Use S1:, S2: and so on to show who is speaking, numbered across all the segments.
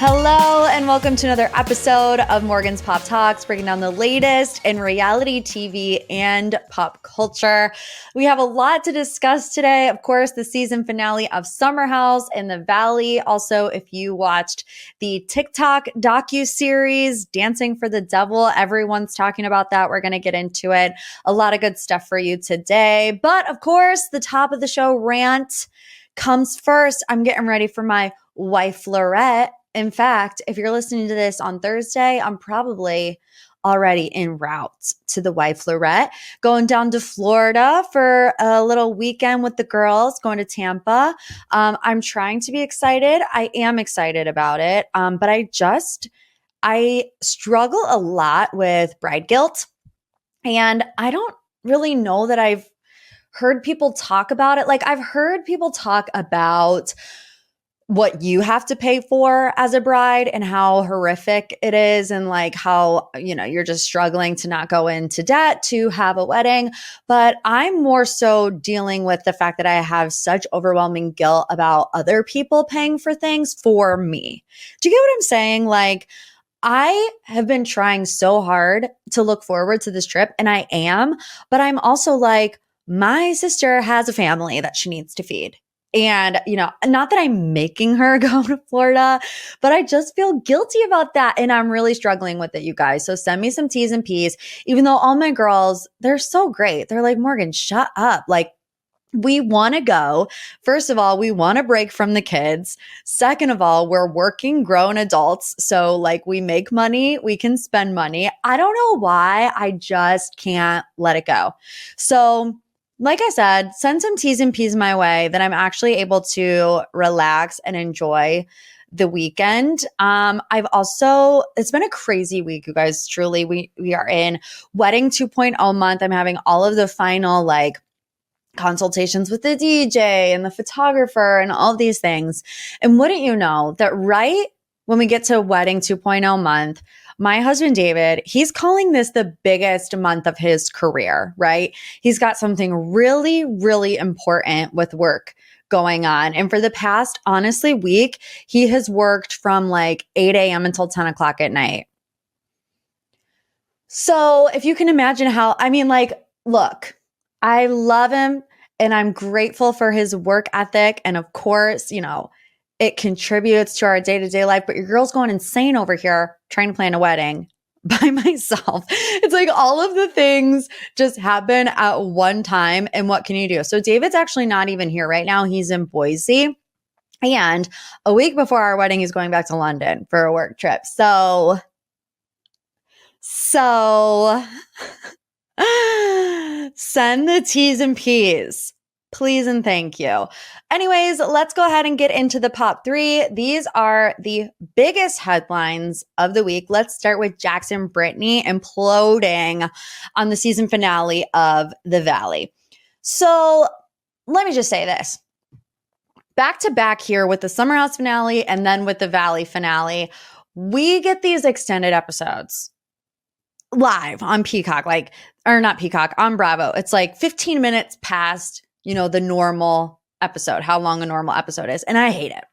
S1: Hello and welcome to another episode of Morgan's Pop Talks, breaking down the latest in reality TV and pop culture. We have a lot to discuss today. Of course, the season finale of Summer House in the Valley. Also, if you watched the TikTok docu-series, Dancing for the Devil, everyone's talking about that. We're going to get into it. A lot of good stuff for you today. But of course, the top of the show rant comes first. I'm getting ready for my Wife-elorette. In fact, if you're listening to this on Thursday, I'm probably already en route to the Wife-elorette, going down to Florida for a little weekend with the girls, going to Tampa. I'm trying to be excited. I am excited about it, but I struggle a lot with bride guilt, and I don't really know that I've heard people talk about it. Like, I've heard people talk about what you have to pay for as a bride and how horrific it is, and like how, you're just struggling to not go into debt to have a wedding. But I'm more so dealing with the fact that I have such overwhelming guilt about other people paying for things for me. Do you get what I'm saying? Like, I have been trying so hard to look forward to this trip, and I am, but I'm also like, my sister has a family that she needs to feed. And, not that I'm making her go to Florida, but I just feel guilty about that. And I'm really struggling with it, you guys. So send me some T's and P's, even though all my girls, they're so great. They're like, Morgan, shut up. Like, we want to go. First of all, we want to break from the kids. Second of all, we're working grown adults. So like, we make money, we can spend money. I don't know why. I just can't let it go. So like I said, send some T's and P's my way that I'm actually able to relax and enjoy the weekend. It's been a crazy week, you guys. Truly, we are in Wedding 2.0 month. I'm having all of the final consultations with the DJ and the photographer and all of these things. And wouldn't you know that right when we get to Wedding 2.0 month, my husband, David, he's calling this the biggest month of his career, right? He's got something really, really important with work going on. And for the past, honestly, week, he has worked from 8 a.m. until 10 o'clock at night. So if you can imagine look, I love him and I'm grateful for his work ethic. And of course, it contributes to our day-to-day life, but your girl's going insane over here trying to plan a wedding by myself. It's like all of the things just happen at one time. And what can you do? So David's actually not even here right now. He's in Boise. And a week before our wedding, he's going back to London for a work trip. So send the T's and P's. Please and thank you. Anyways, let's go ahead and get into the Pop 3. These are the biggest headlines of the week. Let's start with Jax and Brittany imploding on the season finale of The Valley. So let me just say this. Back to back here with the Summer House finale and then with the Valley finale, we get these extended episodes live on Peacock, not Peacock, on Bravo. It's 15 minutes past the normal episode, how long a normal episode is. And I hate it.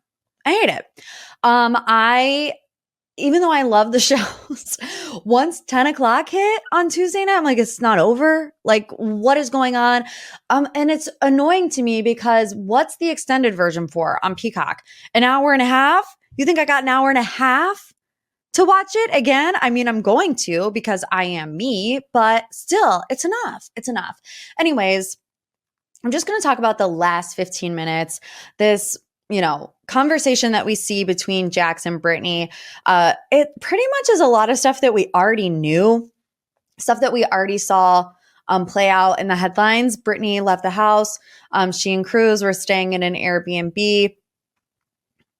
S1: Even though I love the shows, once 10 o'clock hit on Tuesday night, I'm like, it's not over. What is going on? And it's annoying to me because what's the extended version for on Peacock? An hour and a half? You think I got an hour and a half to watch it again? I mean, I'm going to because I am me, but still, it's enough. It's enough. Anyways, I'm just going to talk about the last 15 minutes. This, conversation that we see between Jax and Brittany. It pretty much is a lot of stuff that we already knew, stuff that we already saw play out in the headlines. Brittany left the house. She and Cruz were staying in an Airbnb.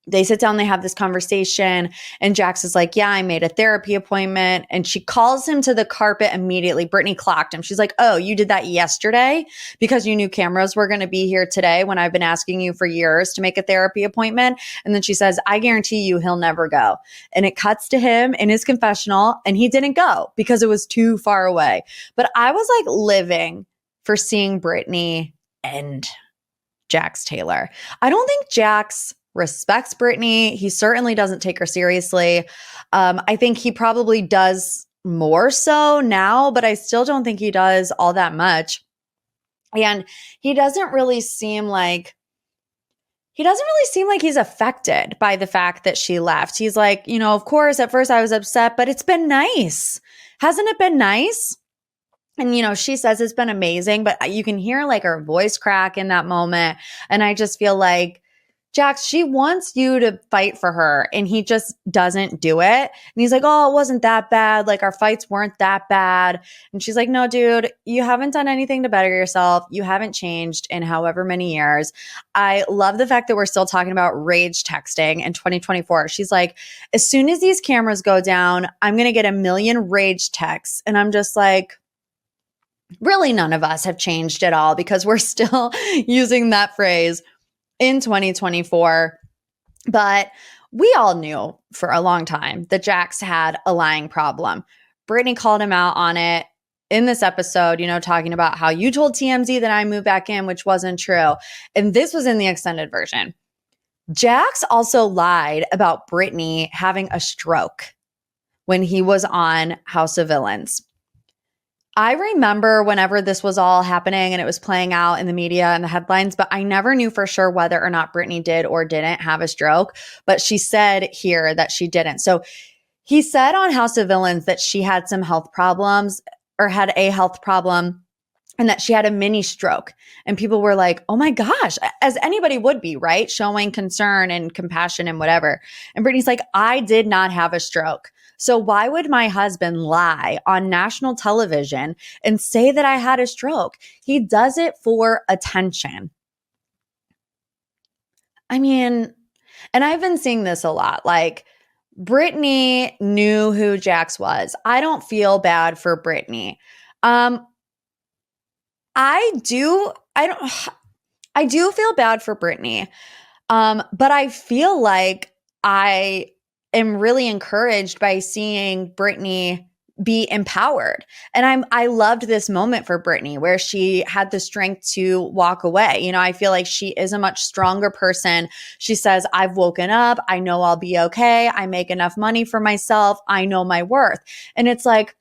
S1: They sit down, they have this conversation, and Jax is like, yeah, I made a therapy appointment. And she calls him to the carpet immediately. Brittany clocked him. She's like, oh, you did that yesterday because you knew cameras were going to be here today when I've been asking you for years to make a therapy appointment. And then she says, I guarantee you he'll never go. And it cuts to him in his confessional, and he didn't go because it was too far away. But I was living for seeing Brittany end Jax Taylor. I don't think Jax respects Brittany. He certainly doesn't take her seriously. I think he probably does more so now, but I still don't think he does all that much. And he doesn't really seem like he's affected by the fact that she left. He's like, of course, at first I was upset, but it's been nice. Hasn't it been nice? And, she says it's been amazing, but you can hear like her voice crack in that moment. And I just feel like, Jax, she wants you to fight for her and he just doesn't do it. And he's like, oh, it wasn't that bad. Like our fights weren't that bad. And she's like, no, dude, you haven't done anything to better yourself. You haven't changed in however many years. I love the fact that we're still talking about rage texting in 2024. She's like, as soon as these cameras go down, I'm going to get 1 million rage texts. And I'm just like, really none of us have changed at all because we're still using that phrase in 2024. But we all knew for a long time that Jax had a lying problem. Brittany called him out on it in this episode, talking about how you told TMZ that I moved back in, which wasn't true. And this was in the extended version. Jax also lied about Brittany having a stroke when he was on House of Villains. I remember whenever this was all happening and it was playing out in the media and the headlines, but I never knew for sure whether or not Brittany did or didn't have a stroke, but she said here that she didn't. So he said on House of Villains that she had some health problems or had a health problem and that she had a mini stroke. And people were like, oh my gosh, as anybody would be, right? Showing concern and compassion and whatever. And Brittany's like, I did not have a stroke. So why would my husband lie on national television and say that I had a stroke? He does it for attention. I mean, and I've been seeing this a lot. Like, Brittany knew who Jax was. I don't feel bad for Brittany. I do feel bad for Brittany. But I feel like I am really encouraged by seeing Brittany be empowered. And I loved this moment for Brittany where she had the strength to walk away. I feel like she is a much stronger person. She says, I've woken up. I know I'll be okay. I make enough money for myself. I know my worth. And it's like,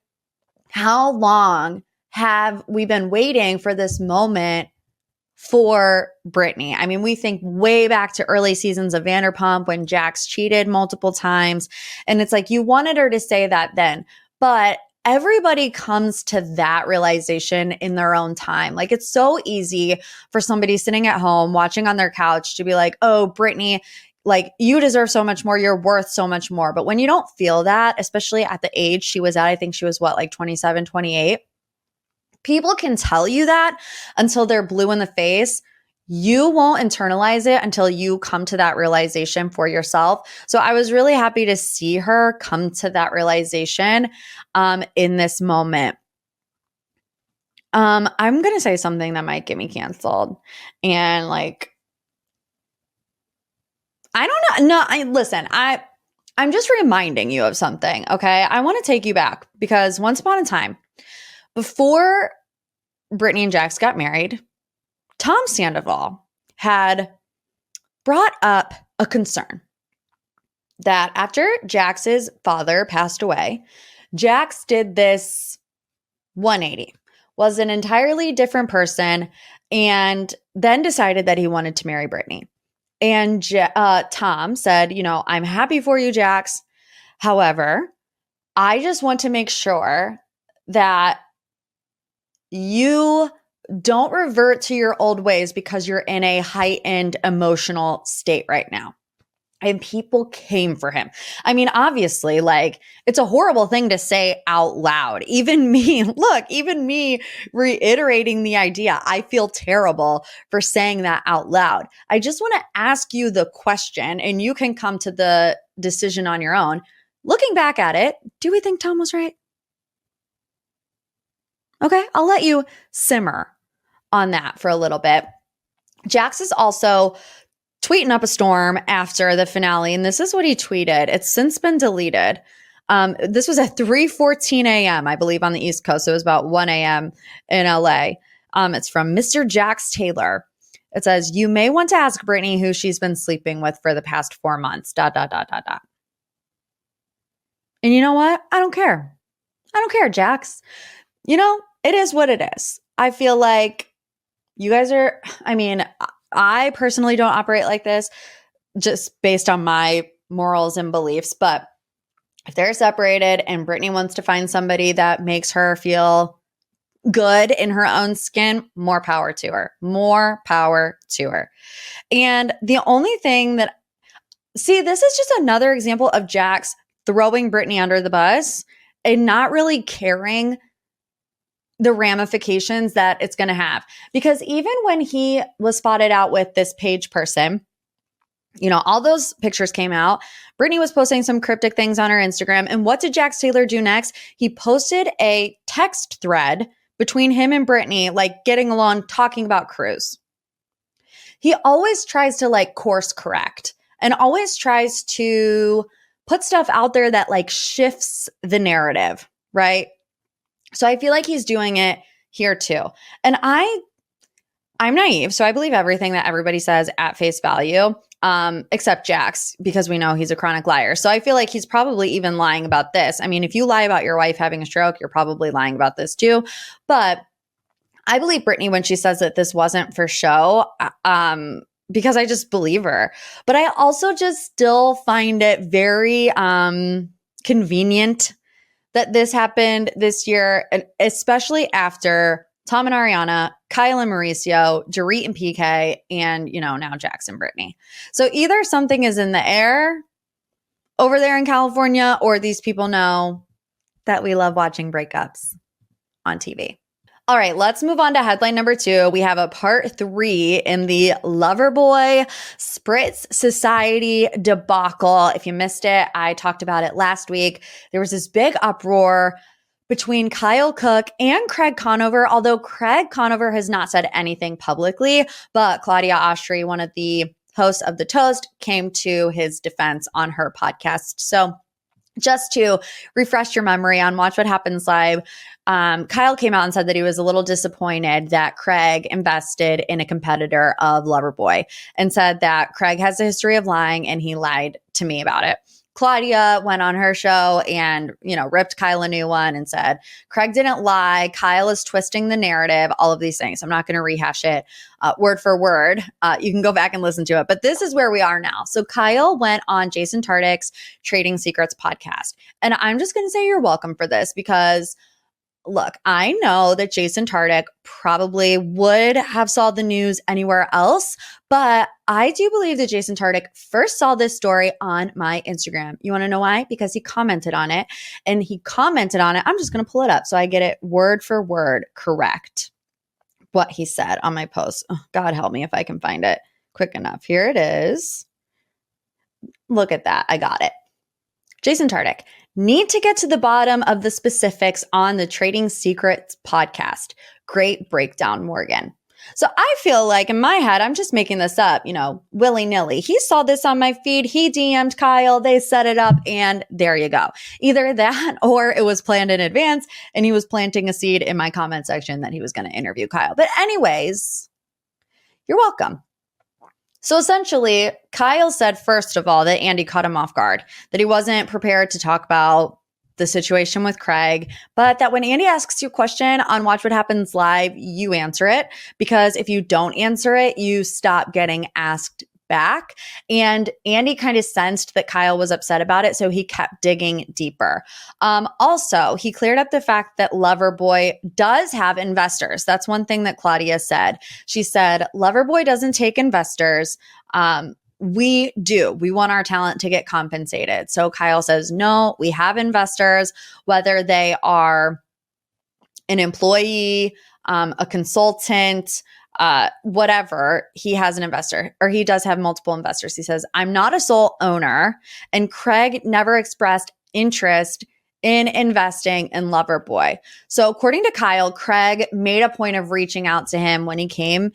S1: how long have we been waiting for this moment for Brittany? I mean, we think way back to early seasons of Vanderpump when Jax cheated multiple times. And it's like, you wanted her to say that then, but everybody comes to that realization in their own time. Like, it's so easy for somebody sitting at home watching on their couch to be like, oh, Brittany, like, you deserve so much more. You're worth so much more. But when you don't feel that, especially at the age she was at, I think she was like 27, 28. People can tell you that until they're blue in the face. You won't internalize it until you come to that realization for yourself. So I was really happy to see her come to that realization in this moment. I'm going to say something that might get me canceled. And like, I don't know. No, listen, I'm just reminding you of something, okay? I want to take you back because once upon a time, before Brittany and Jax got married, Tom Sandoval had brought up a concern that after Jax's father passed away, Jax did this 180, was an entirely different person, and then decided that he wanted to marry Brittany. And Tom said, I'm happy for you, Jax. However, I just want to make sure that you don't revert to your old ways because you're in a heightened emotional state right now. And people came for him. I mean, obviously, like, it's a horrible thing to say out loud. Even me reiterating the idea, I feel terrible for saying that out loud. I just want to ask you the question, and you can come to the decision on your own. Looking back at it, do we think Tom was right? Okay, I'll let you simmer on that for a little bit. Jax is also tweeting up a storm after the finale, and this is what he tweeted. It's since been deleted. This was at 3:14 a.m., I believe, on the East Coast. So it was about 1 a.m. in LA. It's from Mr. Jax Taylor. It says, you may want to ask Brittany who she's been sleeping with for the past 4 months, ... And you know what? I don't care. I don't care, Jax. You know, it is what it is. I feel like you guys are, I mean, I personally don't operate like this just based on my morals and beliefs, but if they're separated and Brittany wants to find somebody that makes her feel good in her own skin, more power to her. More power to her. And the only thing that, see, this is just another example of Jax throwing Brittany under the bus and not really caring the ramifications that it's going to have. Because even when he was spotted out with this Paige person, you know, all those pictures came out. Brittany was posting some cryptic things on her Instagram. And what did Jax Taylor do next? He posted a text thread between him and Brittany, like getting along, talking about Cruz. He always tries to like course correct and always tries to put stuff out there that like shifts the narrative, right? So I feel like he's doing it here too. And I'm naive, so I believe everything that everybody says at face value, except Jax, because we know he's a chronic liar. So I feel like he's probably even lying about this. I mean, if you lie about your wife having a stroke, you're probably lying about this too. But I believe Brittany when she says that this wasn't for show, because I just believe her. But I also just still find it very convenient that this happened this year, especially after Tom and Ariana, Kyle and Mauricio, Dorit and PK, and, you know, now Jax and Brittany. So either something is in the air over there in California, or these people know that we love watching breakups on TV. All right, let's move on to headline number 2. We have a part 3 in the Loverboy Spritz Society debacle. If you missed it, I talked about it last week. There was this big uproar between Kyle Cook and Craig Conover, although Craig Conover has not said anything publicly, but Claudia Oshry, one of the hosts of The Toast, came to his defense on her podcast. So just to refresh your memory on Watch What Happens Live, Kyle came out and said that he was a little disappointed that Craig invested in a competitor of Loverboy and said that Craig has a history of lying and he lied to me about it. Claudia went on her show and, you know, ripped Kyle a new one and said, Craig didn't lie. Kyle is twisting the narrative, all of these things. I'm not going to rehash it word for word. You can go back and listen to it. But this is where we are now. So Kyle went on Jason Tartick's Trading Secrets podcast. And I'm just going to say you're welcome for this because look, I know that Jason Tartick probably would have saw the news anywhere else, but I do believe that Jason Tartick first saw this story on my Instagram. You want to know why? Because he commented on it, and he commented on it. I'm just going to pull it up so I get it word for word correct, what he said on my post. Oh, God help me if I can find it quick enough. Here it is. Look at that. I got it. Jason Tartick. Need to get to the bottom of the specifics on the Trading Secrets podcast. Great breakdown, Morgan. So I feel like in my head, I'm just making this up, you know, willy-nilly. He saw this on my feed. He DM'd Kyle. They set it up and there you go. Either that or it was planned in advance and he was planting a seed in my comment section that he was going to interview Kyle. But anyways, you're welcome. So essentially, Kyle said, first of all, that Andy caught him off guard, that he wasn't prepared to talk about the situation with Craig, but that when Andy asks you a question on Watch What Happens Live, you answer it, because if you don't answer it, you stop getting asked back. And Andy kind of sensed that Kyle was upset about it, so he kept digging deeper. Also, he cleared up the fact that Loverboy does have investors. That's one thing that Claudia said. She said, Loverboy doesn't take investors. We do. We want our talent to get compensated. So Kyle says, no, we have investors, whether they are an employee, a consultant, whatever, he has an investor, or he does have multiple investors. He says, I'm not a sole owner. And Craig never expressed interest in investing in Loverboy. So according to Kyle, Craig made a point of reaching out to him when he came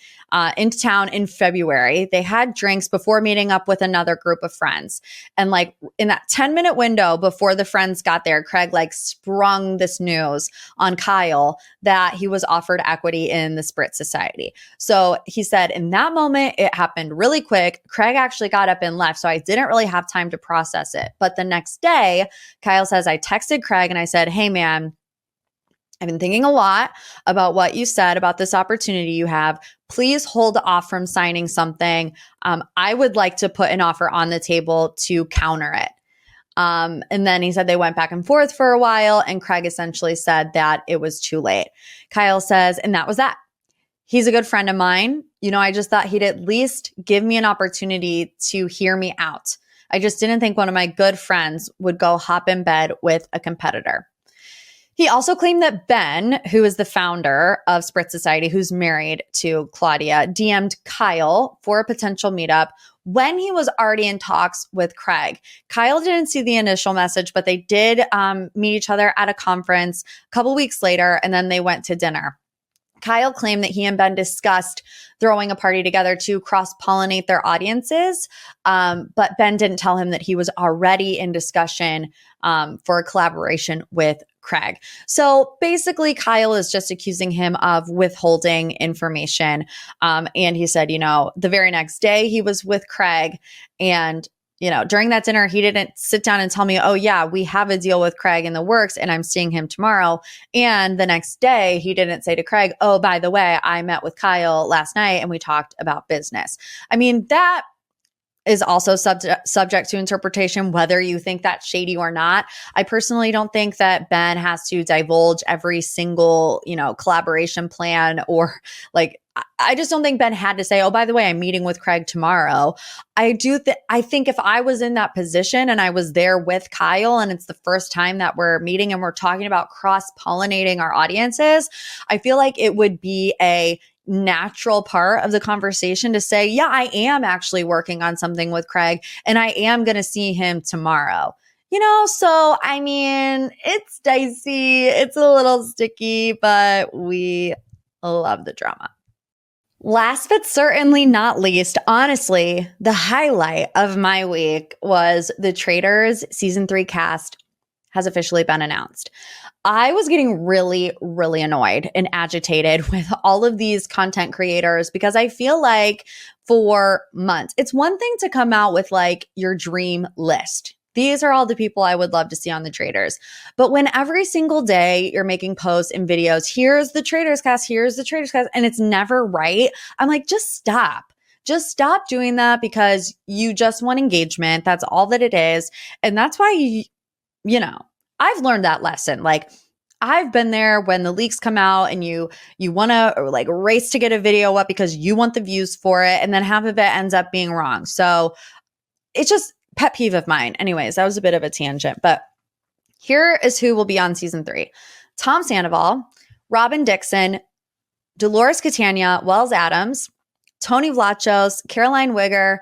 S1: into town in February. They had drinks before meeting up with another group of friends. And like in that 10-minute window before the friends got there, Craig like sprung this news on Kyle that he was offered equity in the Spritz Society. So he said in that moment, it happened really quick. Craig actually got up and left. So I didn't really have time to process it. But the next day, Kyle says, I texted Craig and I said, hey man, I've been thinking a lot about what you said about this opportunity you have. Please hold off from signing something. I would like to put an offer on the table to counter it. And then he said they went back and forth for a while, and Craig essentially said that it was too late. Kyle says, and that was that. He's a good friend of mine. You know, I just thought he'd at least give me an opportunity to hear me out. I just didn't think one of my good friends would go hop in bed with a competitor. He also claimed that Ben, who is the founder of Spritz Society, who's married to Claudia, DM'd Kyle for a potential meetup when he was already in talks with Craig. Kyle didn't see the initial message, but they did meet each other at a conference a couple weeks later, and then they went to dinner. Kyle claimed that he and Ben discussed throwing a party together to cross-pollinate their audiences, but Ben didn't tell him that he was already in discussion for a collaboration with Craig. So basically, Kyle is just accusing him of withholding information. And he said, you know, the very next day he was with Craig, and you know, during that dinner, he didn't sit down and tell me, oh yeah, we have a deal with Craig in the works and I'm seeing him tomorrow. And the next day he didn't say to Craig, oh, by the way, I met with Kyle last night and we talked about business. I mean, that is also subject to interpretation, whether you think that's shady or not. I personally don't think that Ben has to divulge every single, you know, collaboration plan, or like, I just don't think Ben had to say, oh, by the way, I'm meeting with Craig tomorrow. I think if I was in that position and I was there with Kyle and it's the first time that we're meeting and we're talking about cross-pollinating our audiences, I feel like it would be a natural part of the conversation to say, yeah, I am actually working on something with Craig and I am going to see him tomorrow. You know, so I mean, it's dicey, it's a little sticky, but we love the drama. Last but certainly not least, honestly, the highlight of my week was the Traitors season 3 cast has officially been announced. I was getting really, really annoyed and agitated with all of these content creators because I feel like for months, it's one thing to come out with like your dream list. These are all the people I would love to see on the Traitors. But when every single day you're making posts and videos, here's the Traitors cast, here's the Traitors cast, and it's never right, I'm like, just stop. Just stop doing that because you just want engagement. That's all that it is. And that's why, you know, I've learned that lesson. Like, I've been there when the leaks come out and you want to like race to get a video up because you want the views for it, and then half of it ends up being wrong. So it's just pet peeve of mine. Anyways, that was a bit of a tangent, but here is who will be on season 3. Tom Sandoval, Robin Dixon, Dolores Catania, Wells Adams, Tony Vlachos, Caroline Wigger,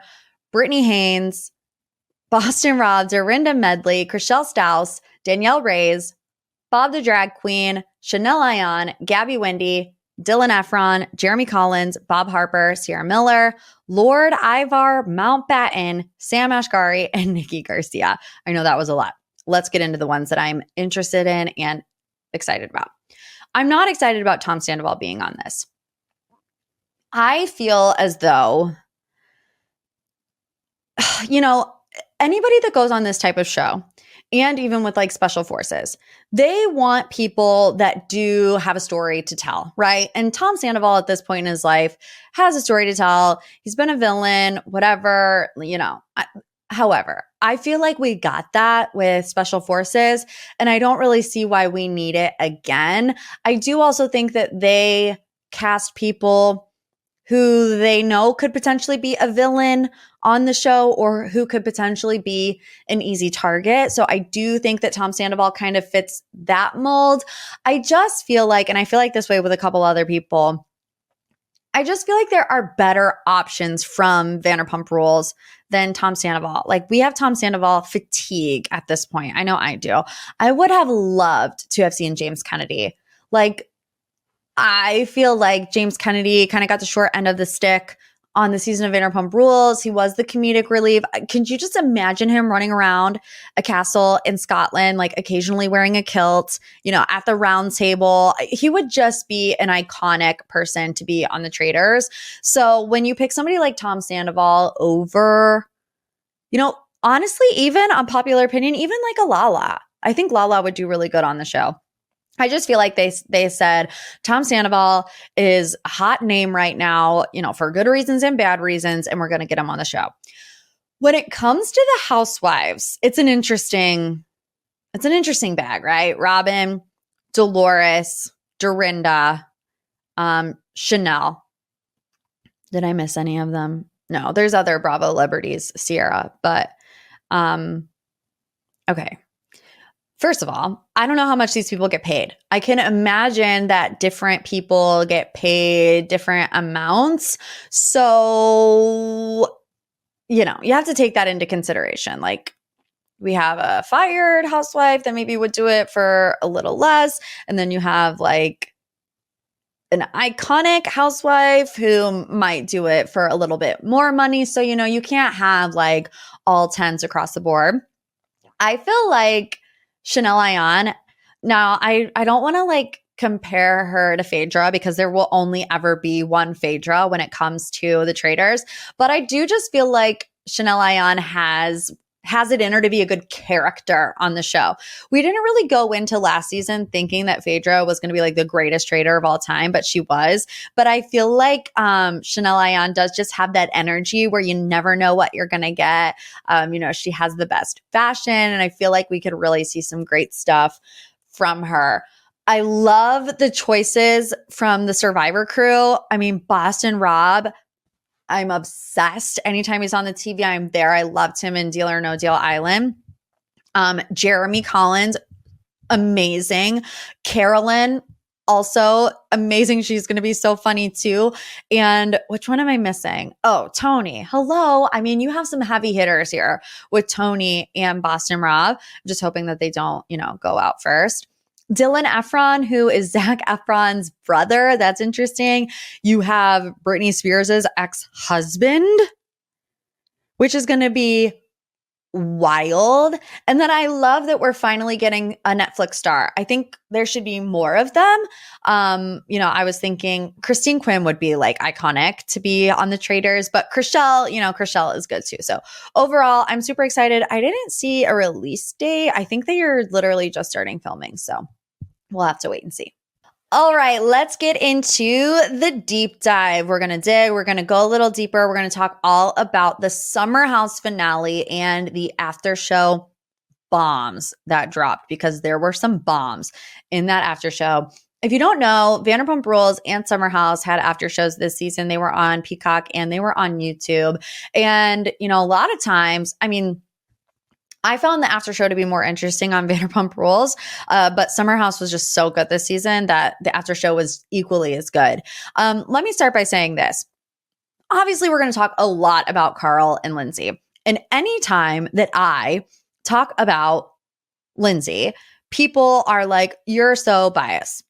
S1: Brittany Haynes, Boston Rob, Dorinda Medley, Chriselle Staus, Danielle Reyes, Bob the Drag Queen, Chanel Ayan, Gabby Wendy, Dylan Efron, Jeremy Collins, Bob Harper, Sierra Miller, Lord Ivar Mountbatten, Sam Ashgari, and Nikki Garcia. I know that was a lot. Let's get into the ones that I'm interested in and excited about. I'm not excited about Tom Sandoval being on this. I feel as though, you know, anybody that goes on this type of show, and even with like special forces, they want people that do have a story to tell, right? And Tom Sandoval at this point in his life has a story to tell. He's been a villain, whatever, you know. However, I feel like we got that with special forces, and I don't really see why we need it again. I do also think that they cast people who they know could potentially be a villain on the show or who could potentially be an easy target. So I do think that Tom Sandoval kind of fits that mold. I just feel like, and I feel like this way with a couple other people, I just feel like there are better options from Vanderpump Rules than Tom Sandoval. Like, we have Tom Sandoval fatigue at this point. I know I do. I would have loved to have seen James Kennedy. Like, I feel like James Kennedy kind of got the short end of the stick on the season of Vanderpump Rules. He was the comedic relief. Can you just imagine him running around a castle in Scotland, like occasionally wearing a kilt, at the round table? He would just be an iconic person to be on the Traitors. So when you pick somebody like Tom Sandoval over, honestly, even on popular opinion, even like a Lala, I think Lala would do really good on the show. I just feel like they said Tom Sandoval is a hot name right now, for good reasons and bad reasons, and we're going to get him on the show. When it comes to the housewives, it's an interesting bag, right? Robin, Dolores, Dorinda, Chanel. Did I miss any of them? No, there's other Bravo celebrities, Sierra, but okay. First of all, I don't know how much these people get paid. I can imagine that different people get paid different amounts. So, you have to take that into consideration. Like, we have a fired housewife that maybe would do it for a little less. And then you have like an iconic housewife who might do it for a little bit more money. So, you can't have like all tens across the board. I feel like Chanel Ayan. Now, I don't want to like compare her to Phaedra because there will only ever be one Phaedra when it comes to the Traitors. But I do just feel like Chanel Ayan has it in her to be a good character on the show. We didn't really go into last season thinking that Phaedra was going to be like the greatest traitor of all time, but she was. But I feel like Chanel Ayan does just have that energy where you never know what you're going to get. She has the best fashion, and I feel like we could really see some great stuff from her. I love the choices from the Survivor crew. I mean, Boston Rob, I'm obsessed. Anytime he's on the TV, I'm there. I loved him in Deal or No Deal Island. Jeremy Collins, amazing. Carolyn, also amazing. She's going to be so funny too. And which one am I missing? Oh, Tony. Hello. I mean, you have some heavy hitters here with Tony and Boston Rob. I'm just hoping that they don't, go out first. Dylan Efron, who is Zac Efron's brother. That's interesting. You have Britney Spears' ex-husband, which is going to be wild. And then I love that we're finally getting a Netflix star. I think there should be more of them. I was thinking Christine Quinn would be like iconic to be on the Traitors, but Chrishell is good too. So overall, I'm super excited. I didn't see a release date. I think they are literally just starting filming. So we'll have to wait and see. All right, let's get into the deep dive. We're going to dig. We're going to go a little deeper. We're going to talk all about the Summer House finale and the after show bombs that dropped, because there were some bombs in that after show. If you don't know, Vanderpump Rules and Summer House had after shows this season. They were on Peacock and they were on YouTube. And, a lot of times, I found the after show to be more interesting on Vanderpump Rules, but Summer House was just so good this season that the after show was equally as good. Let me start by saying this. Obviously, we're going to talk a lot about Carl and Lindsay. And anytime that I talk about Lindsay, people are like, you're so biased.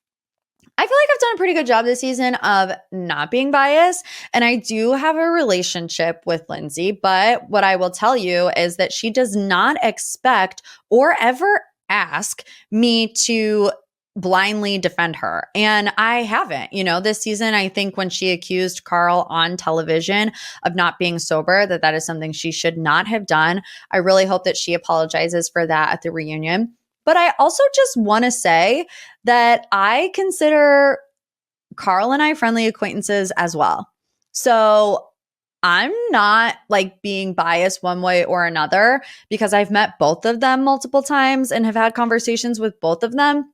S1: I feel like I've done a pretty good job this season of not being biased, and I do have a relationship with Lindsay, but what I will tell you is that she does not expect or ever ask me to blindly defend her. And I haven't, this season. I think when she accused Carl on television of not being sober, that is something she should not have done. I really hope that she apologizes for that at the reunion. But I also just want to say that I consider Carl and I friendly acquaintances as well. So I'm not like being biased one way or another, because I've met both of them multiple times and have had conversations with both of them.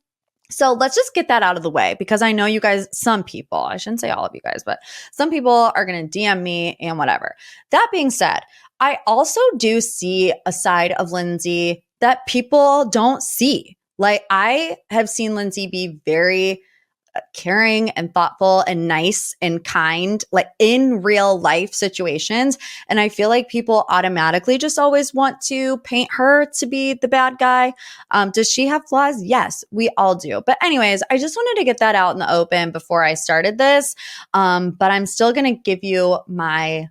S1: So let's just get that out of the way, because I know you guys, some people, I shouldn't say all of you guys, but some people are going to DM me and whatever. That being said, I also do see a side of Lindsay that people don't see. Like, I have seen Lindsay be very caring and thoughtful and nice and kind, like in real life situations. And I feel like people automatically just always want to paint her to be the bad guy. Does she have flaws? Yes, we all do. But anyways, I just wanted to get that out in the open before I started this. But I'm still going to give you my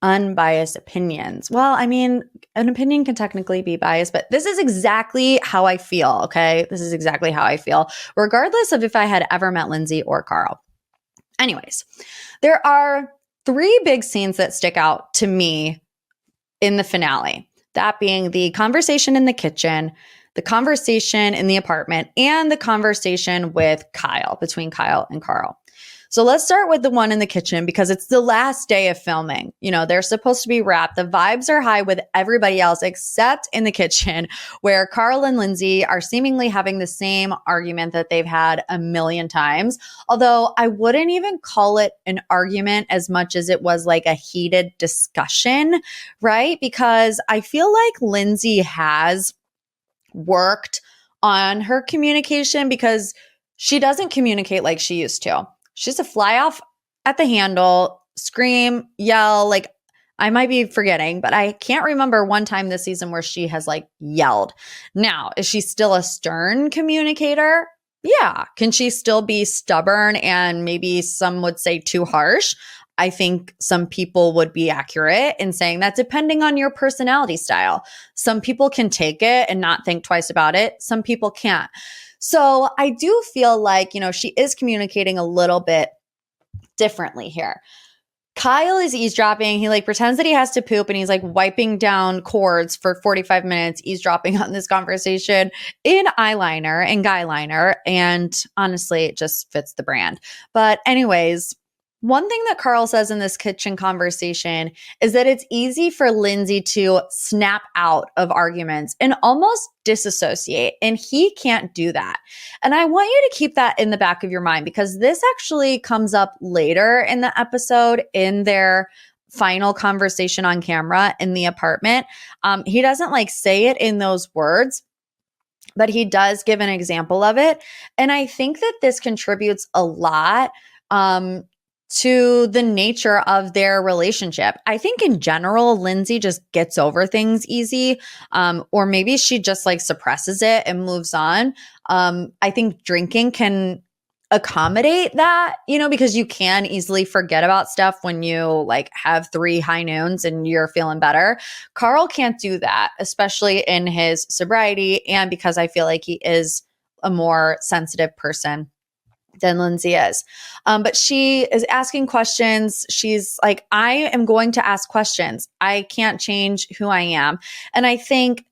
S1: unbiased opinions. Well, I mean, an opinion can technically be biased, but this is exactly how I feel, okay? This is exactly how I feel, regardless of if I had ever met Lindsay or Carl. Anyways, there are 3 big scenes that stick out to me in the finale. That being the conversation in the kitchen, the conversation in the apartment, and the conversation with Kyle, between Kyle and Carl. So let's start with the one in the kitchen because it's the last day of filming. You know, they're supposed to be wrapped. The vibes are high with everybody else except in the kitchen where Carl and Lindsay are seemingly having the same argument that they've had a million times. Although I wouldn't even call it an argument as much as it was like a heated discussion, right? Because I feel like Lindsay has worked on her communication because she doesn't communicate like she used to. She's a fly off at the handle, scream, yell. Like, I might be forgetting, but I can't remember one time this season where she has like yelled. Now, is she still a stern communicator? Yeah. Can she still be stubborn and maybe some would say too harsh? I think some people would be accurate in saying that depending on your personality style. Some people can take it and not think twice about it. Some people can't. So I do feel like, you know, she is communicating a little bit differently here. Kyle is eavesdropping. He like pretends that he has to poop and he's like wiping down cords for 45 minutes, eavesdropping on this conversation in eyeliner and guy liner. And honestly, it just fits the brand. But anyways, one thing that Carl says in this kitchen conversation is that it's easy for Lindsay to snap out of arguments and almost disassociate, and he can't do that. And I want you to keep that in the back of your mind because this actually comes up later in the episode in their final conversation on camera in the apartment. He doesn't like say it in those words, but he does give an example of it. And I think that this contributes a lot to the nature of their relationship. I think in general, Lindsay just gets over things easy, or maybe she just like suppresses it and moves on. I think drinking can accommodate that, you know, because you can easily forget about stuff when you like have 3 high noons and you're feeling better. Carl can't do that, especially in his sobriety, and because I feel like he is a more sensitive person than Lindsay is. But she is asking questions. She's like, I am going to ask questions. I can't change who I am. And I think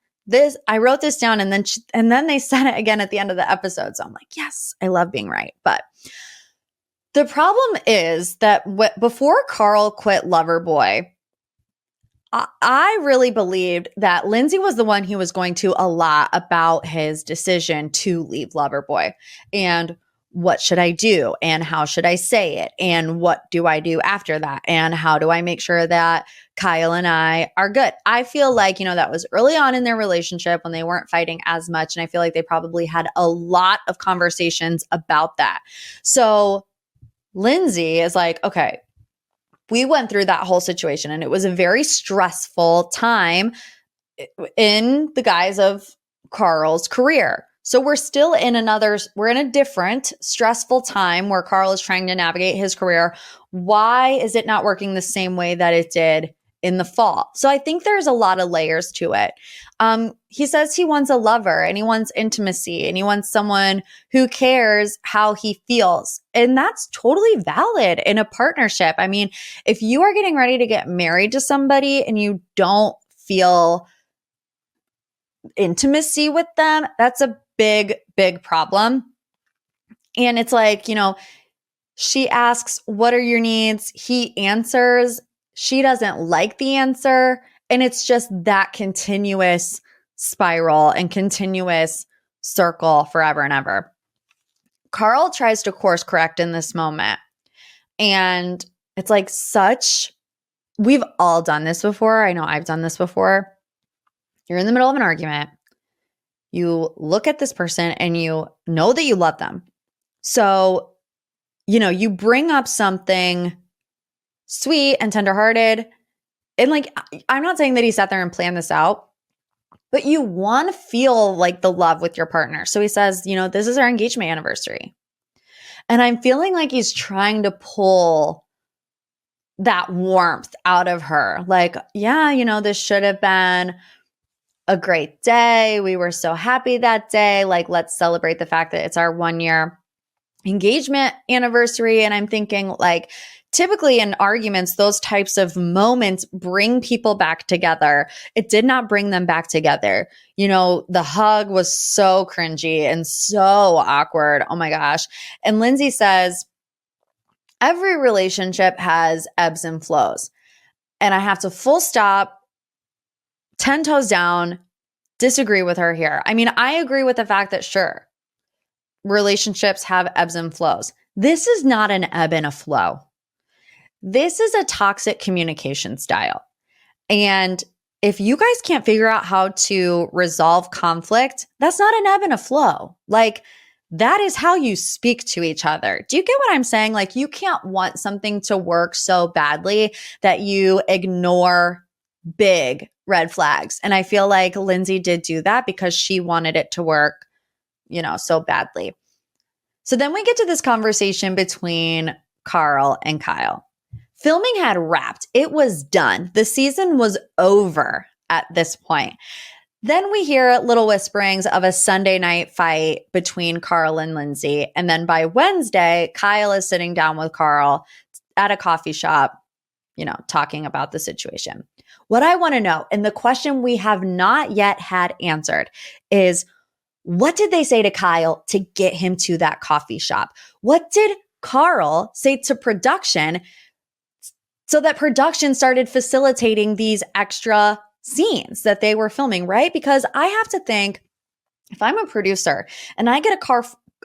S1: I wrote this down and then they said it again at the end of the episode. So I'm like, yes, I love being right. But the problem is that before Carl quit Loverboy, I really believed that Lindsay was the one he was going to a lot about his decision to leave Loverboy. And what should I do? And how should I say it? And what do I do after that? And how do I make sure that Kyle and I are good? I feel like, you know, that was early on in their relationship when they weren't fighting as much. And I feel like they probably had a lot of conversations about that. So Lindsay is like, okay, we went through that whole situation and it was a very stressful time in the guise of Carl's career. So we're in a different stressful time where Carl is trying to navigate his career. Why is it not working the same way that it did in the fall? So I think there's a lot of layers to it. He says he wants a lover and he wants intimacy and he wants someone who cares how he feels. And that's totally valid in a partnership. I mean, if you are getting ready to get married to somebody and you don't feel intimacy with them, that's a big, big problem. And it's like, you know, she asks, what are your needs? He answers. She doesn't like the answer. And it's just that continuous spiral and continuous circle forever and ever. Carl tries to course correct in this moment. And it's like we've all done this before. I know I've done this before. You're in the middle of an argument. You look at this person and you know that you love them. So, you bring up something sweet and tenderhearted. And like, I'm not saying that he sat there and planned this out, but you want to feel like the love with your partner. So he says, this is our engagement anniversary. And I'm feeling like he's trying to pull that warmth out of her. Like, yeah, this should have been a great day. We were so happy that day. Like, let's celebrate the fact that it's our 1-year engagement anniversary. And I'm thinking, like, typically in arguments, those types of moments bring people back together. It did not bring them back together. The hug was so cringy and so awkward. Oh my gosh. And Lindsay says, every relationship has ebbs and flows. And I have to full stop, 10 toes down, disagree with her here. I mean, I agree with the fact that sure, relationships have ebbs and flows. This is not an ebb and a flow. This is a toxic communication style. And if you guys can't figure out how to resolve conflict, that's not an ebb and a flow. Like, that is how you speak to each other. Do you get what I'm saying? Like, you can't want something to work so badly that you ignore big red flags. And I feel like Lindsay did do that because she wanted it to work, so badly. So then we get to this conversation between Carl and Kyle. Filming had wrapped. It was done. The season was over at this point. Then we hear little whisperings of a Sunday night fight between Carl and Lindsay. And then by Wednesday, Kyle is sitting down with Carl at a coffee shop, talking about the situation. What I want to know, and the question we have not yet had answered, is what did they say to Kyle to get him to that coffee shop? What did Carl say to production so that production started facilitating these extra scenes that they were filming, right? Because I have to think, if I'm a producer and I get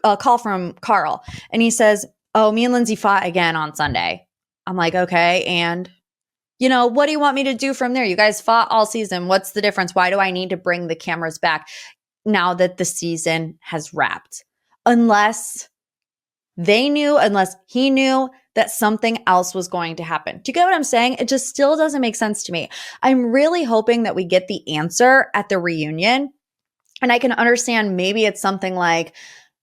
S1: a call from Carl and he says, oh, me and Lindsay fought again on Sunday. I'm like, okay, and what do you want me to do from there? You guys fought all season. What's the difference? Why do I need to bring the cameras back now that the season has wrapped? Unless he knew that something else was going to happen. Do you get what I'm saying? It just still doesn't make sense to me. I'm really hoping that we get the answer at the reunion. And I can understand maybe it's something like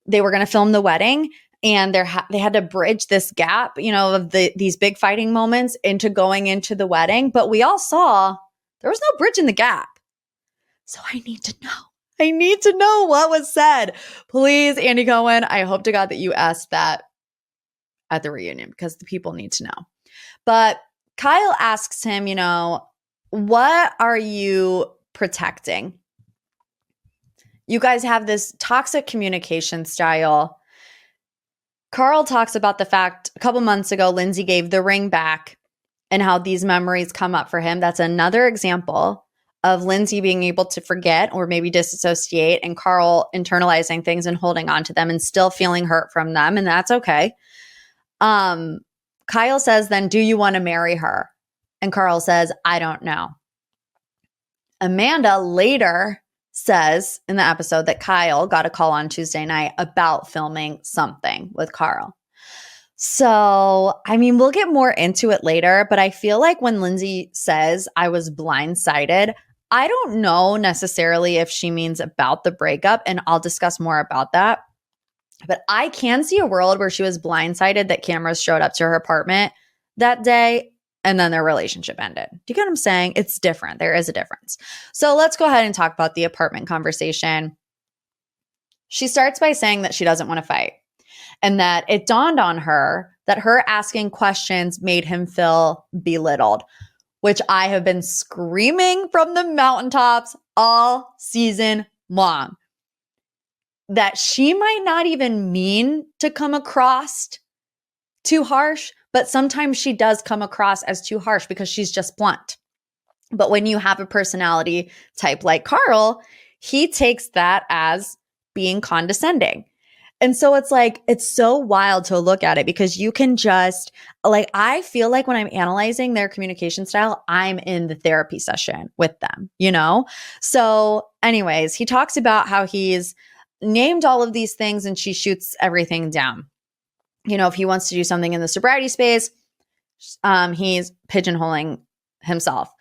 S1: they were going to film the wedding and they had to bridge this gap, of these big fighting moments into going into the wedding. But we all saw there was no bridge in the gap. So I need to know. I need to know what was said. Please, Andy Cohen, I hope to God that you asked that at the reunion because the people need to know. But Kyle asks him, what are you protecting? You guys have this toxic communication style. Carl talks about the fact a couple months ago, Lindsay gave the ring back and how these memories come up for him. That's another example of Lindsay being able to forget or maybe disassociate and Carl internalizing things and holding on to them and still feeling hurt from them. And that's okay. Kyle says, then, do you want to marry her? And Carl says, I don't know. Amanda later says in the episode that Kyle got a call on Tuesday night about filming something with Carl. So, I mean, we'll get more into it later, but I feel like when Lindsay says I was blindsided, I don't know necessarily if she means about the breakup, and I'll discuss more about that. But I can see a world where she was blindsided that cameras showed up to her apartment that day and then their relationship ended. Do you get what I'm saying? It's different. There is a difference. So let's go ahead and talk about the apartment conversation. She starts by saying that she doesn't want to fight and that it dawned on her that her asking questions made him feel belittled, which I have been screaming from the mountaintops all season long. That she might not even mean to come across too harsh, but sometimes she does come across as too harsh because she's just blunt. But when you have a personality type like Carl, he takes that as being condescending. And so it's like, it's so wild to look at it because you can just, like, I feel like when I'm analyzing their communication style, I'm in the therapy session with them, So anyways, he talks about how he's named all of these things and she shoots everything down. If he wants to do something in the sobriety space, he's pigeonholing himself.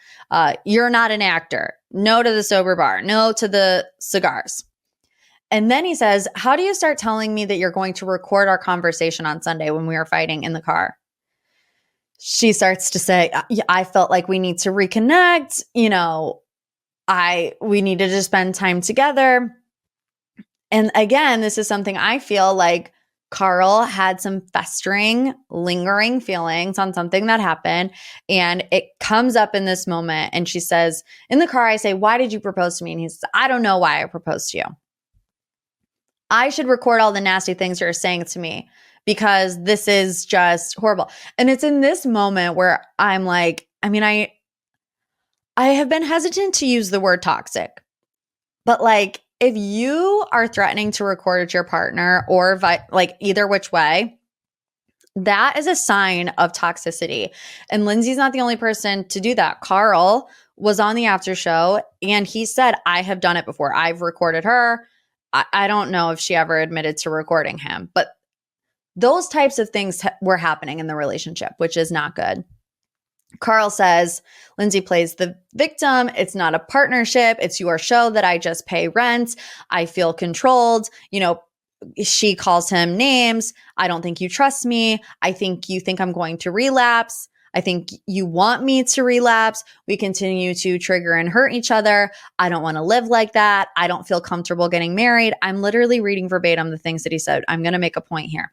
S1: You're not an actor. No to the sober bar. No to the cigars. And then he says, how do you start telling me that you're going to record our conversation on Sunday when we were fighting in the car? She starts to say, I felt like we need to reconnect. We needed to spend time together. And again, this is something I feel like Carl had some festering, lingering feelings on something that happened. And it comes up in this moment. And she says, in the car, I say, why did you propose to me? And he says, I don't know why I proposed to you. I should record all the nasty things you're saying to me because this is just horrible. And it's in this moment where I'm like, I have been hesitant to use the word toxic, but like, if you are threatening to record your partner or either which way, that is a sign of toxicity. And Lindsay's not the only person to do that. Carl was on the after show and he said, I have done it before. I've recorded her. I don't know if she ever admitted to recording him, but those types of things were happening in the relationship, which is not good. Carl says, Lindsay plays the victim. It's not a partnership. It's your show that I just pay rent. I feel controlled. She calls him names. I don't think you trust me. I think you think I'm going to relapse. I think you want me to relapse. We continue to trigger and hurt each other. I don't want to live like that. I don't feel comfortable getting married. I'm literally reading verbatim the things that he said. I'm going to make a point here.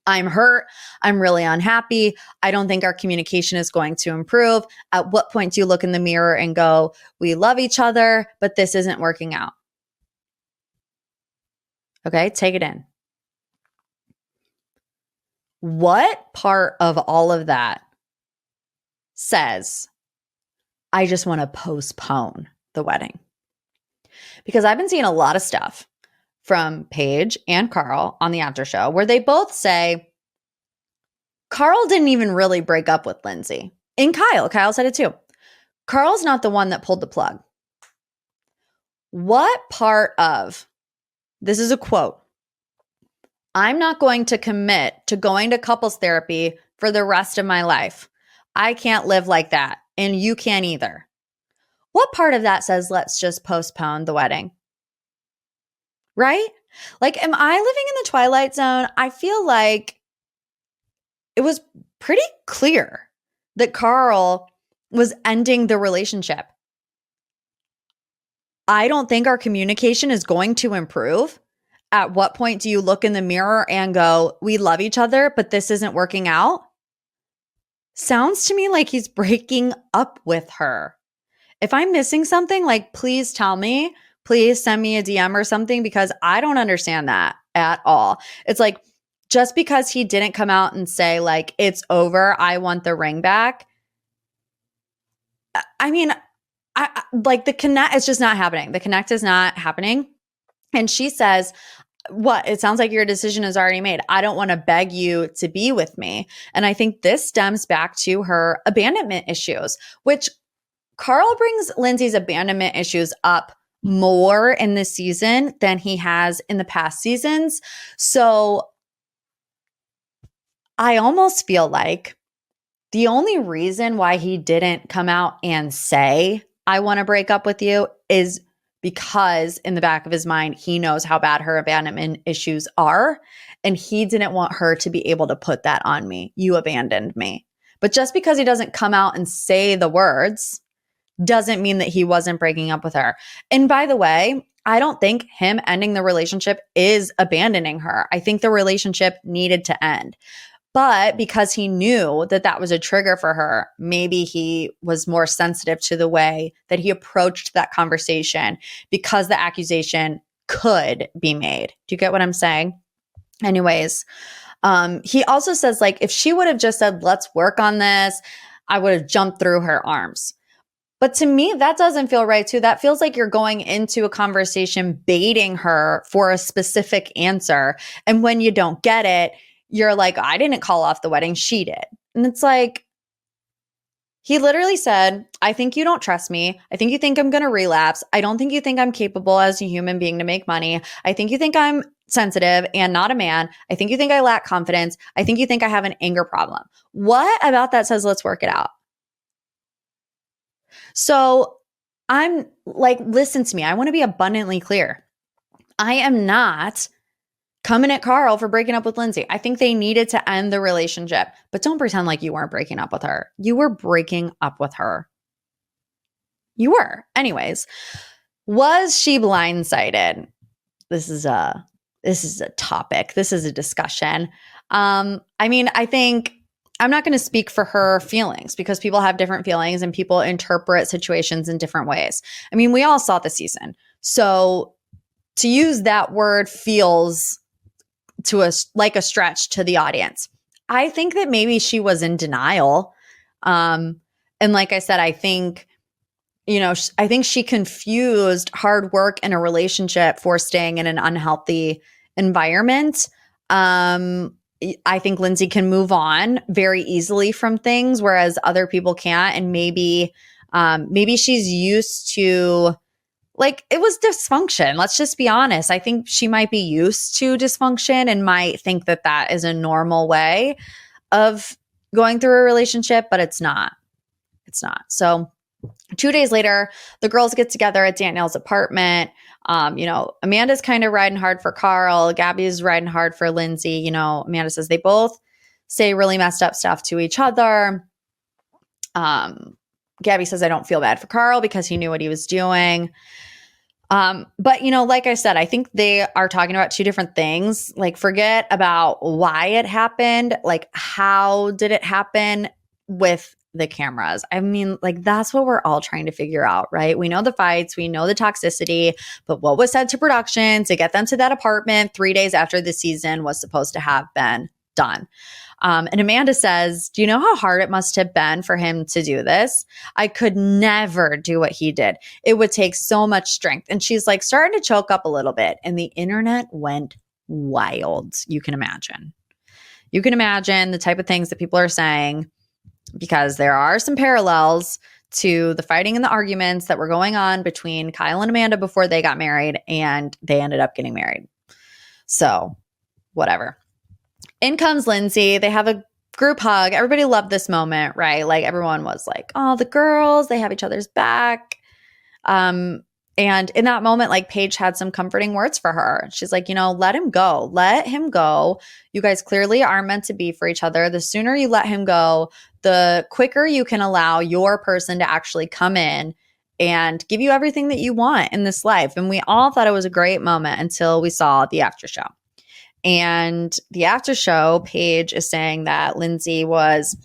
S1: I'm hurt. I'm really unhappy. I don't think our communication is going to improve. At what point do you look in the mirror and go, we love each other, but this isn't working out? Okay, take it in. What part of all of that says, I just want to postpone the wedding? Because I've been seeing a lot of stuff from Paige and Carl on the after show where they both say Carl didn't even really break up with Lindsay. And Kyle said it too. Carl's not the one that pulled the plug. What part of, this is a quote, I'm not going to commit to going to couples therapy for the rest of my life. I can't live like that. And you can't either. What part of that says, let's just postpone the wedding? Right? Like, am I living in the twilight zone? I feel like it was pretty clear that Carl was ending the relationship. I don't think our communication is going to improve. At what point do you look in the mirror and go, we love each other, but this isn't working out? Sounds to me like he's breaking up with her. If I'm missing something, like, please tell me. Please send me a DM or something because I don't understand that at all. It's like, just because he didn't come out and say like, it's over, I want the ring back. I like the connect, it's just not happening. The connect is not happening. And she says, what? It sounds like your decision is already made. I don't want to beg you to be with me. And I think this stems back to her abandonment issues, which Carl brings Lindsay's abandonment issues up more in this season than he has in the past seasons. So I almost feel like the only reason why he didn't come out and say, I want to break up with you is because in the back of his mind, he knows how bad her abandonment issues are. And he didn't want her to be able to put that on me. You abandoned me. But just because he doesn't come out and say the words doesn't mean that he wasn't breaking up with her. And by the way, I don't think him ending the relationship is abandoning her. I think the relationship needed to end. But because he knew that that was a trigger for her, maybe he was more sensitive to the way that he approached that conversation because the accusation could be made. Do you get what I'm saying? Anyways, he also says, like, if she would have just said, let's work on this, I would have jumped through her arms. But to me, that doesn't feel right too. That feels like you're going into a conversation baiting her for a specific answer. And when you don't get it, you're like, I didn't call off the wedding, she did. And it's like, He literally said, I think you don't trust me. I think you think I'm going to relapse. I don't think you think I'm capable as a human being to make money. I think you think I'm sensitive and not a man. I think you think I lack confidence. I think you think I have an anger problem. What about that says, let's work it out? So I'm like, listen to me. I want to be abundantly clear. I am not coming at Carl for breaking up with Lindsay. I think they needed to end the relationship, but don't pretend like you weren't breaking up with her. You were breaking up with her. You were. Anyways, was she blindsided? This is a topic. This is a discussion. I mean, I think I'm not going to speak for her feelings because people have different feelings and people interpret situations in different ways. I mean, we all saw the season. So to use that word feels to us like a stretch to the audience. I think that maybe she was in denial. And like I said, I think, I think she confused hard work in a relationship for staying in an unhealthy environment. I think Lindsay can move on very easily from things, whereas other people can't. And maybe she's used to, like, it was dysfunction. Let's just be honest. I think she might be used to dysfunction and might think that that is a normal way of going through a relationship, but it's not. It's not. So 2 days later, the girls get together at Danielle's apartment. Amanda's kind of riding hard for Carl. Gabby's riding hard for Lindsay. Amanda says they both say really messed up stuff to each other. Gabby says, I don't feel bad for Carl because he knew what he was doing. But like I said, I think they are talking about two different things. Like, forget about why it happened. Like, how did it happen with the cameras? I mean, like, that's what we're all trying to figure out, right? We know the fights, we know the toxicity, but what was said to production to get them to that apartment 3 days after the season was supposed to have been done. And Amanda says, do you know how hard it must have been for him to do this? I could never do what he did. It would take so much strength. And she's like starting to choke up a little bit. And the internet went wild. You can imagine. You can imagine the type of things that people are saying, because there are some parallels to the fighting and the arguments that were going on between Kyle and Amanda before they got married, and they ended up getting married. So whatever. In comes Lindsay. They have a group hug. Everybody loved this moment, right? Like, everyone was like, oh, the girls, they have each other's back. And in that moment, like, Paige had some comforting words for her. She's like, let him go. Let him go. You guys clearly are meant to be for each other. The sooner you let him go, the quicker you can allow your person to actually come in and give you everything that you want in this life. And we all thought it was a great moment until we saw the after show. And the after show, Paige is saying that Lindsay was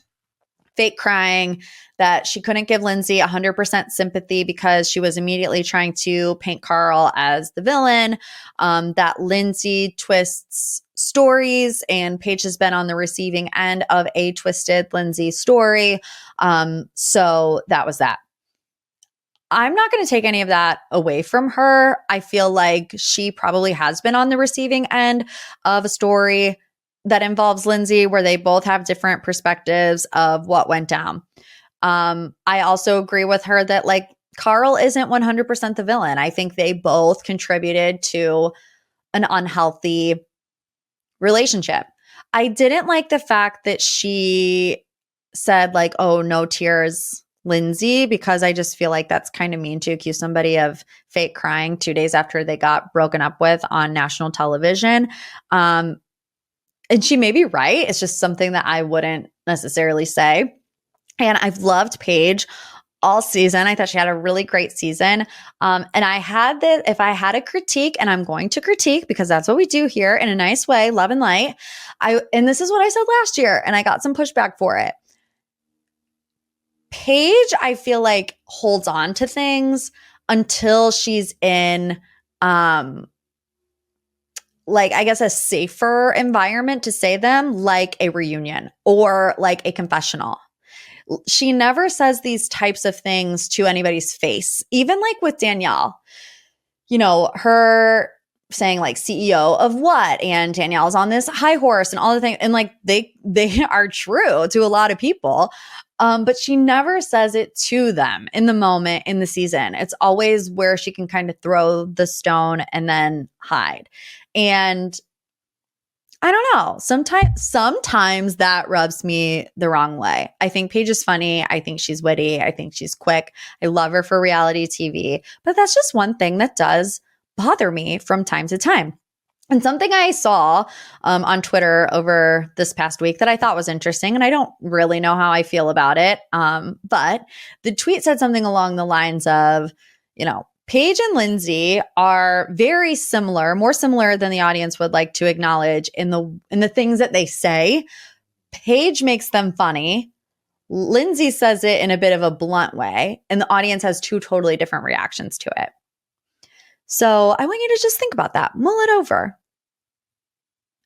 S1: fake crying, that she couldn't give Lindsay 100% sympathy because she was immediately trying to paint Carl as the villain, that Lindsay twists stories, and Paige has been on the receiving end of a twisted Lindsay story. So that was that. I'm not going to take any of that away from her. I feel like she probably has been on the receiving end of a story that involves Lindsay, where they both have different perspectives of what went down. I also agree with her that, like, Carl isn't 100% the villain. I think they both contributed to an unhealthy relationship. I didn't like the fact that she said, like, oh, no tears, Lindsay, because I just feel like that's kind of mean to accuse somebody of fake crying 2 days after they got broken up with on national television. And she may be right. It's just something that I wouldn't necessarily say. And I've loved Paige all season. I thought she had a really great season. And I had that, if I had a critique, and I'm going to critique because that's what we do here in a nice way, love and light. And this is what I said last year, and I got some pushback for it. Paige, I feel like, holds on to things until she's in, like, I guess, a safer environment to say them, like a reunion or like a confessional. She never says these types of things to anybody's face, even like with Danielle. Her saying like CEO of what, and Danielle's on this high horse and all the things. And like they are true to a lot of people. But she never says it to them in the moment in the season. It's always where she can kind of throw the stone and then hide. And I don't know. Sometimes that rubs me the wrong way. I think Paige is funny. I think she's witty. I think she's quick. I love her for reality TV. But that's just one thing that does bother me from time to time. And something I saw on Twitter over this past week that I thought was interesting, and I don't really know how I feel about it, but the tweet said something along the lines of, Paige and Lindsay are very similar, more similar than the audience would like to acknowledge in the things that they say. Paige makes them funny. Lindsay says it in a bit of a blunt way, and the audience has two totally different reactions to it. So I want you to just think about that, mull it over.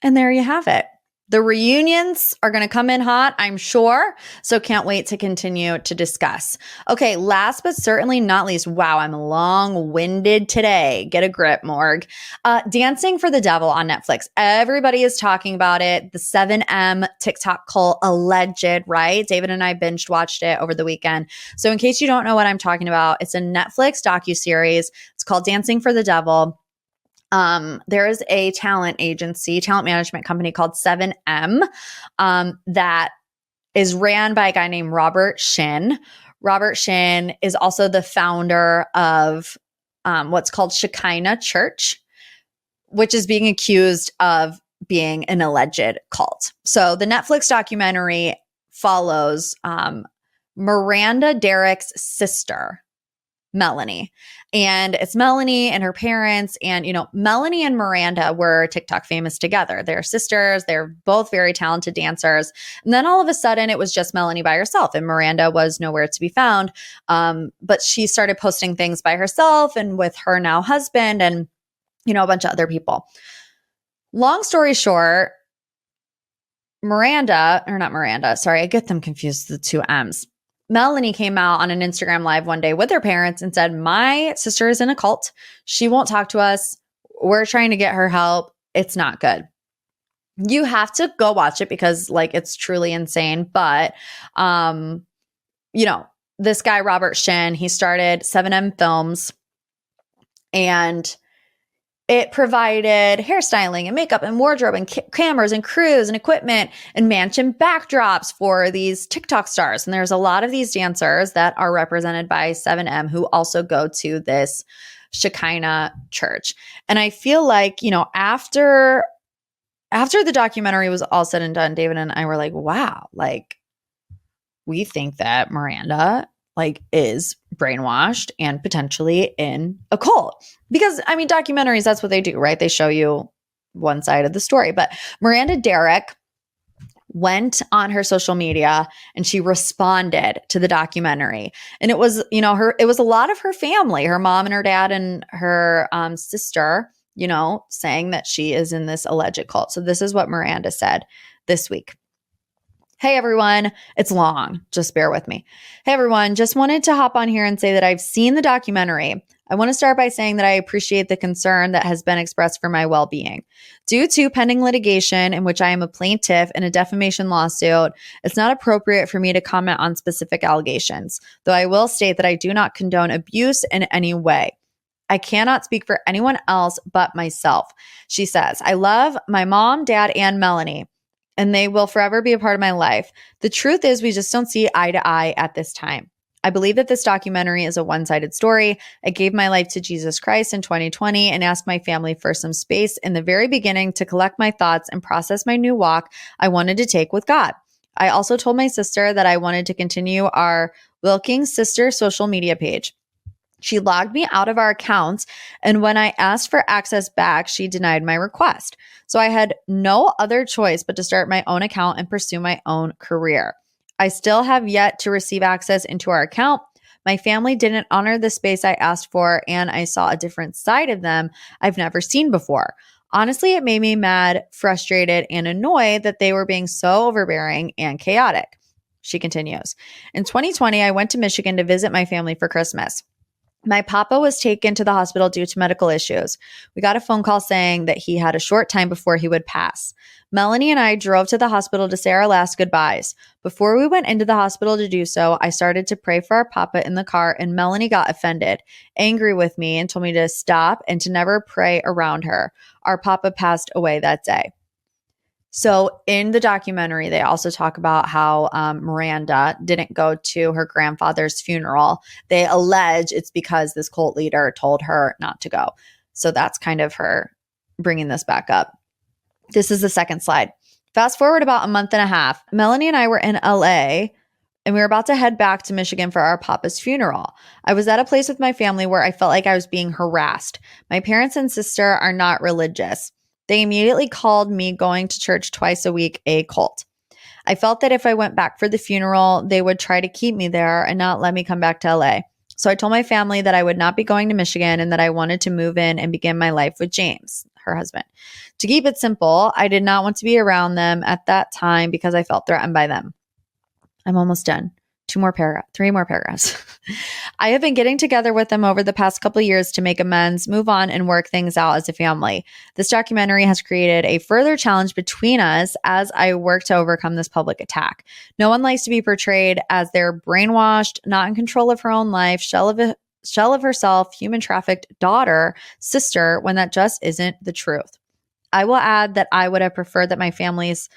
S1: And there you have it. The reunions are going to come in hot, I'm sure. So can't wait to continue to discuss. Okay, last but certainly not least, wow, I'm long-winded today. Get a grip, Morg. Dancing for the Devil on Netflix. Everybody is talking about it. The 7M TikTok cult alleged, right? David and I watched it over the weekend. So in case you don't know what I'm talking about, it's a Netflix docuseries. It's called Dancing for the Devil. There is a talent management company called 7M that is ran by a guy named Robert Shin. Robert Shin is also the founder of what's called Shekinah Church, which is being accused of being an alleged cult. So the Netflix documentary follows Miranda Derrick's sister, Melanie. And it's Melanie and her parents. And, Melanie and Miranda were TikTok famous together. They're sisters. They're both very talented dancers. And then all of a sudden it was just Melanie by herself and Miranda was nowhere to be found. But she started posting things by herself and with her now husband and, a bunch of other people. Long story short, I get them confused, the two M's. Melanie came out on an Instagram live one day with her parents and said, my sister is in a cult. She won't talk to us. We're trying to get her help. It's not good. You have to go watch it because it's truly insane. But, this guy, Robert Shin, he started 7M Films and it provided hairstyling and makeup and wardrobe and cameras and crews and equipment and mansion backdrops for these TikTok stars. And there's a lot of these dancers that are represented by 7M who also go to this Shekinah church. And I feel like, after the documentary was all said and done, David and I were like, wow, we think that Miranda is brainwashed and potentially in a cult. Because, documentaries, that's what they do, right? They show you one side of the story. But Miranda Derrick went on her social media and she responded to the documentary. And it was, it was a lot of her family, her mom and her dad and her sister, saying that she is in this alleged cult. So this is what Miranda said this week. Hey everyone, it's long, just bear with me. Hey everyone, just wanted to hop on here and say that I've seen the documentary. I want to start by saying that I appreciate the concern that has been expressed for my well-being. Due to pending litigation in which I am a plaintiff in a defamation lawsuit, it's not appropriate for me to comment on specific allegations, though I will state that I do not condone abuse in any way. I cannot speak for anyone else but myself. She says, I love my mom, dad, and Melanie, and they will forever be a part of my life. The truth is we just don't see eye to eye at this time. I believe that this documentary is a one-sided story. I gave my life to Jesus Christ in 2020 and asked my family for some space in the very beginning to collect my thoughts and process my new walk I wanted to take with God. I also told my sister that I wanted to continue our Wilkins Sister social media page. She logged me out of our accounts, and when I asked for access back, she denied my request. So I had no other choice but to start my own account and pursue my own career. I still have yet to receive access into our account. My family didn't honor the space I asked for, and I saw a different side of them I've never seen before. Honestly, it made me mad, frustrated, and annoyed that they were being so overbearing and chaotic. She continues, in 2020, I went to Michigan to visit my family for Christmas. My papa was taken to the hospital due to medical issues. We got a phone call saying that he had a short time before he would pass. Melanie and I drove to the hospital to say our last goodbyes. Before we went into the hospital to do so, I started to pray for our papa in the car, and Melanie got offended, angry with me, and told me to stop and to never pray around her. Our papa passed away that day. So in the documentary, they also talk about how Miranda didn't go to her grandfather's funeral. They allege it's because this cult leader told her not to go. So that's kind of her bringing this back up. This is the second slide. Fast forward about a month and a half. Melanie and I were in LA, and we were about to head back to Michigan for our papa's funeral. I was at a place with my family where I felt like I was being harassed. My parents and sister are not religious. They immediately called me going to church twice a week a cult. I felt that if I went back for the funeral, they would try to keep me there and not let me come back to LA. So I told my family that I would not be going to Michigan and that I wanted to move in and begin my life with James, her husband. To keep it simple, I did not want to be around them at that time because I felt threatened by them. I'm almost done. 3 more paragraphs. I have been getting together with them over the past couple of years to make amends, move on, and work things out as a family. This documentary has created a further challenge between us as I work to overcome this public attack. No one likes to be portrayed as their brainwashed, not in control of her own life, shell of herself, human trafficked daughter, sister, when that just isn't the truth. I will add that I would have preferred that my family's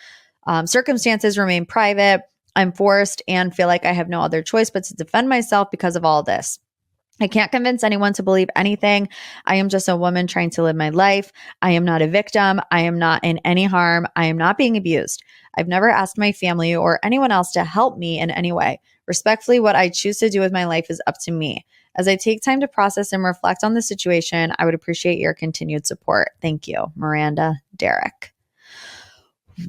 S1: circumstances remain private. I'm forced and feel like I have no other choice but to defend myself because of all this. I can't convince anyone to believe anything. I am just a woman trying to live my life. I am not a victim. I am not in any harm. I am not being abused. I've never asked my family or anyone else to help me in any way. Respectfully, what I choose to do with my life is up to me. As I take time to process and reflect on the situation, I would appreciate your continued support. Thank you, Miranda Derrick.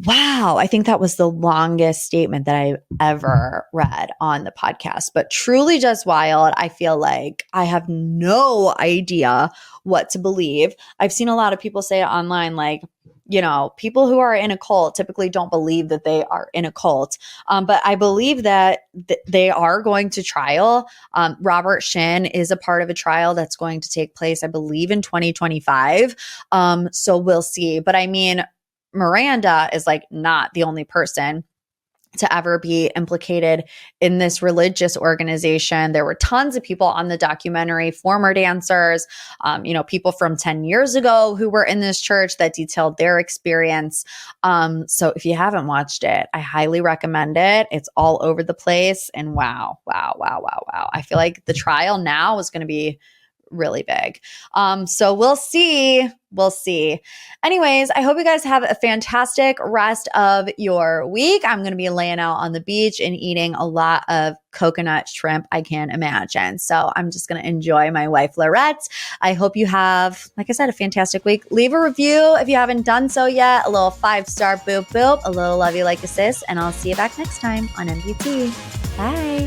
S1: Wow, I think that was the longest statement that I've ever read on the podcast, but truly just wild. I feel like I have no idea what to believe. I've seen a lot of people say online, like, you know, people who are in a cult typically don't believe that they are in a cult. But I believe that they are going to trial. Robert Shin is a part of a trial that's going to take place, I believe, in 2025. So we'll see. But I mean, Miranda is like not the only person to ever be implicated in this religious organization. There were tons of people on the documentary, former dancers, people from 10 years ago who were in this church that detailed their experience. So if you haven't watched it, I highly recommend it. It's all over the place. And wow. I feel like the trial now is going to be really big. So we'll see. Anyways, I hope you guys have a fantastic rest of your week. I'm going to be laying out on the beach and eating a lot of coconut shrimp I can imagine. So I'm just going to enjoy my Wife-elorette. I hope you have, like I said, a fantastic week. Leave a review if you haven't done so yet. A little 5-star boop boop, a little love you like a sis, and I'll see you back next time on MPT. Bye.